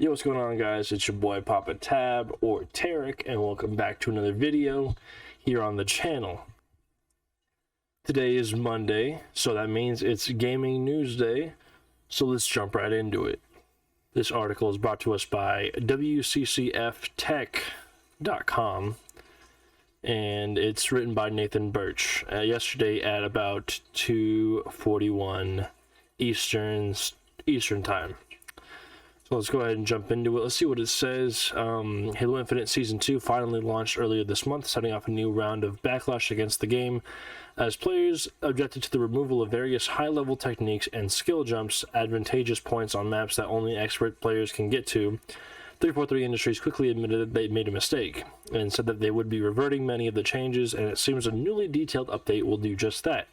Yo, what's going on, guys? It's your boy Papa Tab, or Tarek, and welcome back to another video here on the channel. Today is Monday, so that means it's Gaming News Day, so let's jump right into it. This article is brought to us by WCCFtech.com, and it's written by Nathan Birch. Yesterday at about 2:41 Eastern Time. So let's go ahead and jump into it. Let's see what it says. Halo Infinite Season 2 finally launched earlier this month, setting off a new round of backlash against the game, as players objected to the removal of various high-level techniques and skill jumps, advantageous points on maps that only expert players can get to. 343 Industries quickly admitted that they made a mistake, and said that they would be reverting many of the changes, and it seems a newly detailed update will do just that.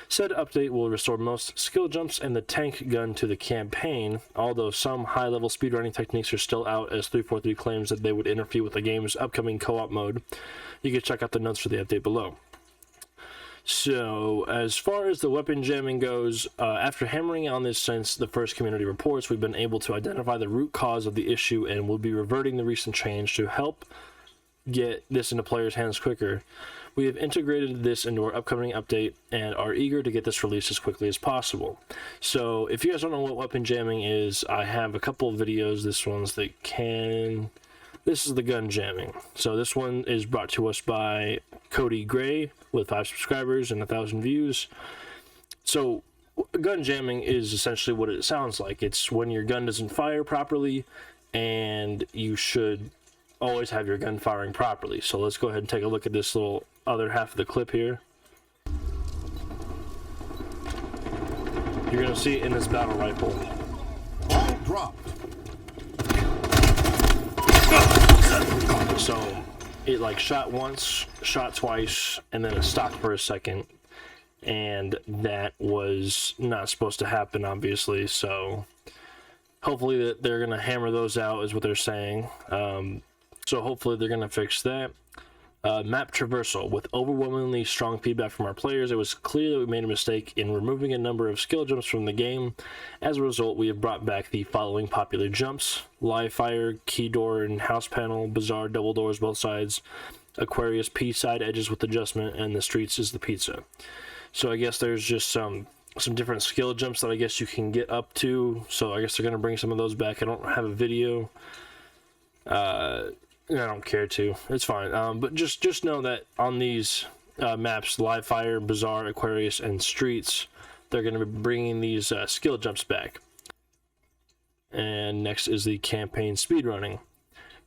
Said update will restore most skill jumps and the tank gun to the campaign, although some high-level speedrunning techniques are still out, as 343 claims that they would interfere with the game's upcoming co-op mode. You can check out the notes for the update below. So, as far as the weapon jamming goes, after hammering on this since the first community reports, we've been able to identify the root cause of the issue and will be reverting the recent change to help get this into players' hands quicker. We have integrated this into our upcoming update and are eager to get this released as quickly as possible. So if you guys don't know what weapon jamming is, I have a couple of videos. This is the gun jamming. So this one is brought to us by Cody Gray with 5 subscribers and 1,000 views. So gun jamming is essentially what it sounds like. It's when your gun doesn't fire properly, and you should always have your gun firing properly. So let's go ahead and take a look at this little other half of the clip here. You're gonna see it in this battle rifle. All dropped. So it like shot once, shot twice, and then it stopped for a second, and that was not supposed to happen, obviously. So hopefully that they're gonna hammer those out, is what they're saying. So hopefully they're gonna fix that. Map traversal. With overwhelmingly strong feedback from our players, it was clear that we made a mistake in removing a number of skill jumps from the game. As a result, we have brought back the following popular jumps: live fire, key door and house panel, bazaar, double doors both sides, Aquarius P side edges with adjustment, and the streets is the pizza. So I guess there's just some different skill jumps that I guess you can get up to. So I guess they're gonna bring some of those back. I don't have a video. I don't care to. It's fine. But just know that on these maps, live fire, bazaar, Aquarius, and streets, they're going to be bringing these skill jumps back. And next is the campaign speedrunning.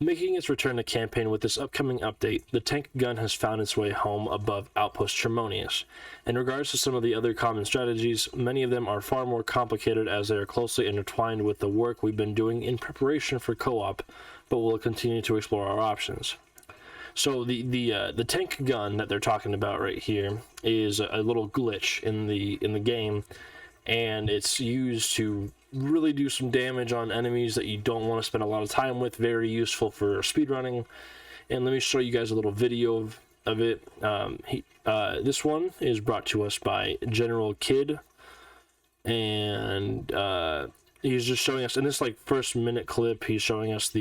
Making its return to campaign with this upcoming update, the tank gun has found its way home above Outpost Tremonius. In regards to some of the other common strategies, many of them are far more complicated as they are closely intertwined with the work we've been doing in preparation for co-op, but we'll continue to explore our options. So the tank gun that they're talking about right here is a little glitch in the game, and it's used to really do some damage on enemies that you don't want to spend a lot of time with. Very useful for speedrunning. And let me show you guys a little video of it. This one is brought to us by General Kid, and he's just showing us in this like first minute clip, he's showing us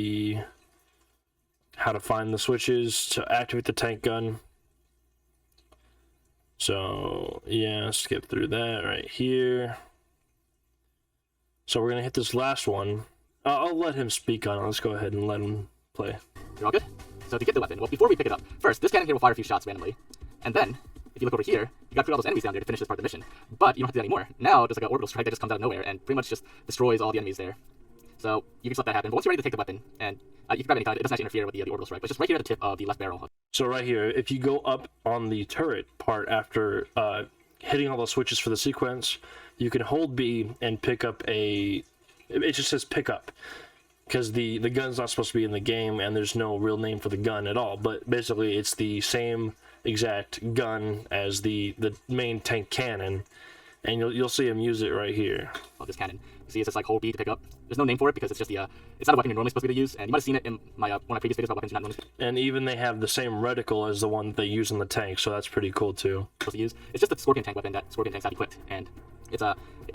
how to find the switches to activate the tank gun. So yeah, skip through that right here. So we're gonna hit this last one. I'll let him speak on it. Let's go ahead and let him play. You're all good? So to get the weapon, well, before we pick it up, first, this cannon here will fire a few shots randomly. And then, if you look over here, you gotta put all those enemies down there to finish this part of the mission. But you don't have to do that anymore. Now, there's like an orbital strike that just comes out of nowhere and pretty much just destroys all the enemies there. So you can just let that happen. But once you're ready to take the weapon, and you can grab any kind, it doesn't actually interfere with the orbital strike, but it's just right here at the tip of the left barrel. So right here, if you go up on the turret part after hitting all the switches for the sequence, you can hold B and pick up it just says pick up, because the gun's not supposed to be in the game and there's no real name for the gun at all, but basically it's the same exact gun as the main tank cannon, and you'll see him use it right here. Oh, this cannon. See, it's just like hold B to pick up. There's no name for it because it's just it's not a weapon you're normally supposed to be able to use, and you might have seen it in one of my previous videos about weapons you're not normally And even they have the same reticle as the one they use in the tank, so that's pretty cool too. supposed to use. It's just a Scorpion tank weapon that Scorpion tanks have equipped, and it's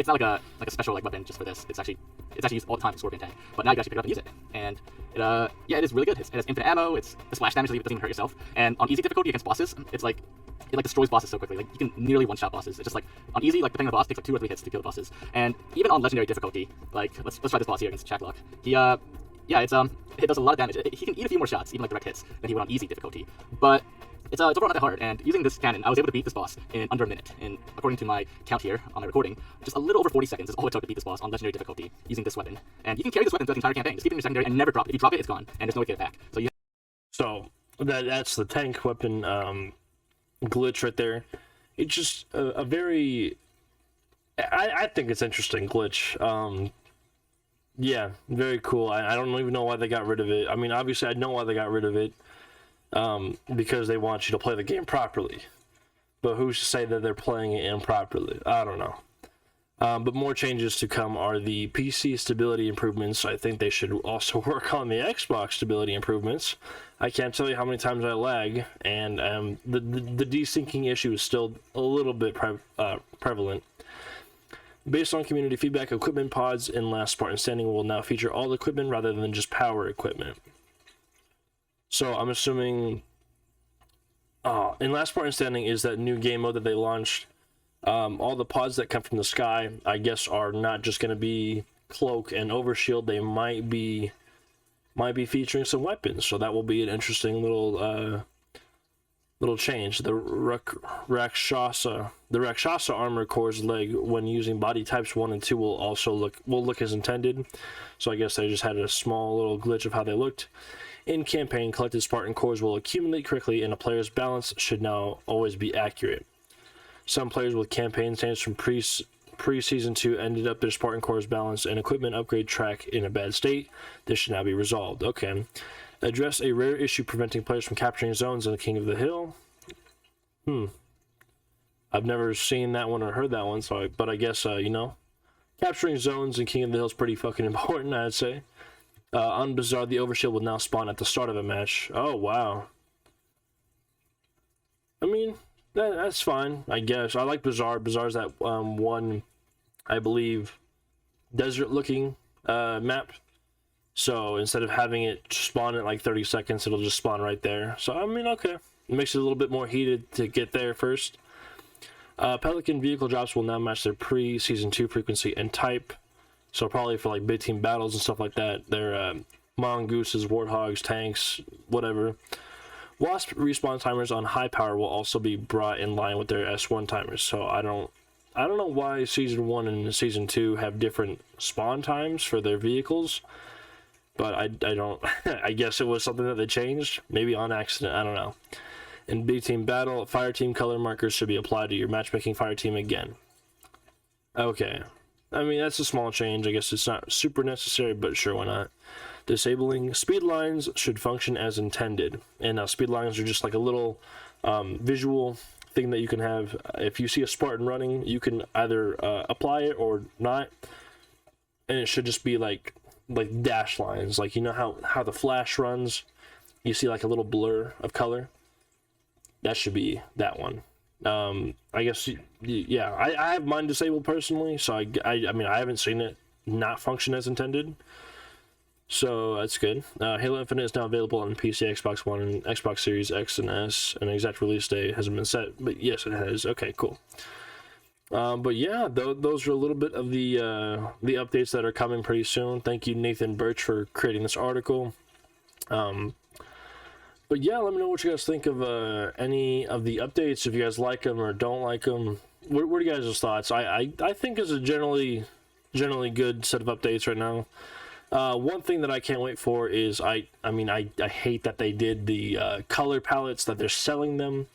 not like a special like weapon just for this. It's actually used all the time for Scorpion Tank. But now you can actually pick it up and use it. And it is really good. It has infinite ammo. It's the splash damage, it doesn't even hurt yourself. And on easy difficulty against bosses, it like destroys bosses so quickly. Like you can nearly one-shot bosses. It's just like on easy, like depending on the boss, it takes like 2 or 3 hits to kill the bosses. And even on legendary difficulty, like let's try this boss here against Chaklock. It does a lot of damage. He can eat a few more shots, even like direct hits, than he would on easy difficulty. But it's overall not that hard, and using this cannon, I was able to beat this boss in under a minute. And according to my count here on my recording, just a little over 40 seconds is all it took to beat this boss on legendary difficulty using this weapon. And you can carry this weapon throughout the entire campaign. Just keep it in your secondary and never drop it. If you drop it, it's gone, and there's no way to get it back. So that's the tank weapon glitch right there. It's just a very, I think it's interesting glitch. Yeah, very cool. I don't even know why they got rid of it. I mean, obviously I know why they got rid of it. Because they want you to play the game properly. But who's to say that they're playing it improperly? I don't know. But more changes to come are the PC stability improvements. I think they should also work on the Xbox stability improvements. I can't tell you how many times I lag, and the desyncing issue is still a little bit prevalent. Based on community feedback, equipment pods in Last Spartan Standing will now feature all equipment rather than just power equipment. So I'm assuming in Last Spartan Standing is that new game mode that they launched. All the pods that come from the sky, I guess, are not just going to be cloak and overshield. They might be featuring some weapons. So that will be an interesting little change. The Rakshasa armor core's leg, when using body types 1 and 2, will also look as intended. So I guess they just had a small little glitch of how they looked. In campaign, collected Spartan cores will accumulate quickly, and a player's balance should now always be accurate. Some players with campaign stands from pre-season 2 ended up their Spartan cores balance and equipment upgrade track in a bad state. This should now be resolved. Okay. Address a rare issue preventing players from capturing zones in the King of the Hill. I've never seen that one or heard that one, but I guess, capturing zones in King of the Hill is pretty fucking important, I'd say. On Bazaar, the Overshield will now spawn at the start of a match. Oh, wow. I mean, that's fine, I guess. I like Bazaar. Bazaar's that one, I believe, desert-looking map. So instead of having it spawn at like 30 seconds, it'll just spawn right there. So, I mean, okay. It makes it a little bit more heated to get there first. Pelican vehicle drops will now match their pre-Season 2 frequency and type. So probably for like big team battles and stuff like that, they're mongooses, warthogs, tanks, whatever. Wasp respawn timers on high power will also be brought in line with their S1 timers. So I don't know why Season 1 and Season 2 have different spawn times for their vehicles, but I don't. I guess it was something that they changed, maybe on accident. I don't know. In big team battle, fire team color markers should be applied to your matchmaking fire team again. Okay. I mean, that's a small change. I guess it's not super necessary, but sure, why not? Disabling speed lines should function as intended. And now speed lines are just like a little visual thing that you can have. If you see a Spartan running, you can either apply it or not. And it should just be like dash lines. Like, you know how the Flash runs? You see like a little blur of color? That should be that one. I guess, yeah, I have mine disabled personally, so I mean, I haven't seen it not function as intended, so that's good. Halo Infinite is now available on PC, Xbox One, and Xbox Series X and S. An exact release date hasn't been set, but yes, it has. Okay, cool. But yeah, those are a little bit of the updates that are coming pretty soon. Thank you, Nathan Birch, for creating this article. But yeah, let me know what you guys think of any of the updates, if you guys like them or don't like them. What are you guys' thoughts? I think it's a generally good set of updates right now. One thing that I can't wait for is, I hate that they did the color palettes, that they're selling them,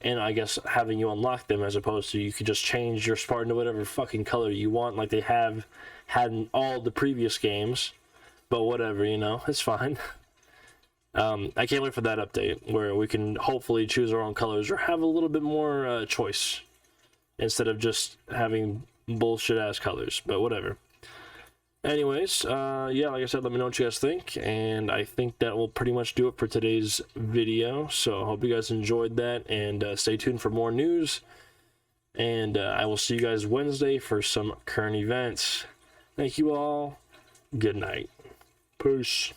and I guess having you unlock them, as opposed to you could just change your Spartan to whatever fucking color you want, like they have had in all the previous games. But whatever, it's fine. I can't wait for that update where we can hopefully choose our own colors or have a little bit more choice instead of just having bullshit ass colors, but whatever. Anyways, yeah, like I said, let me know what you guys think, and I think that will pretty much do it for today's video. So I hope you guys enjoyed that, and stay tuned for more news. And I will see you guys Wednesday for some current events. Thank you all. Good night. Peace.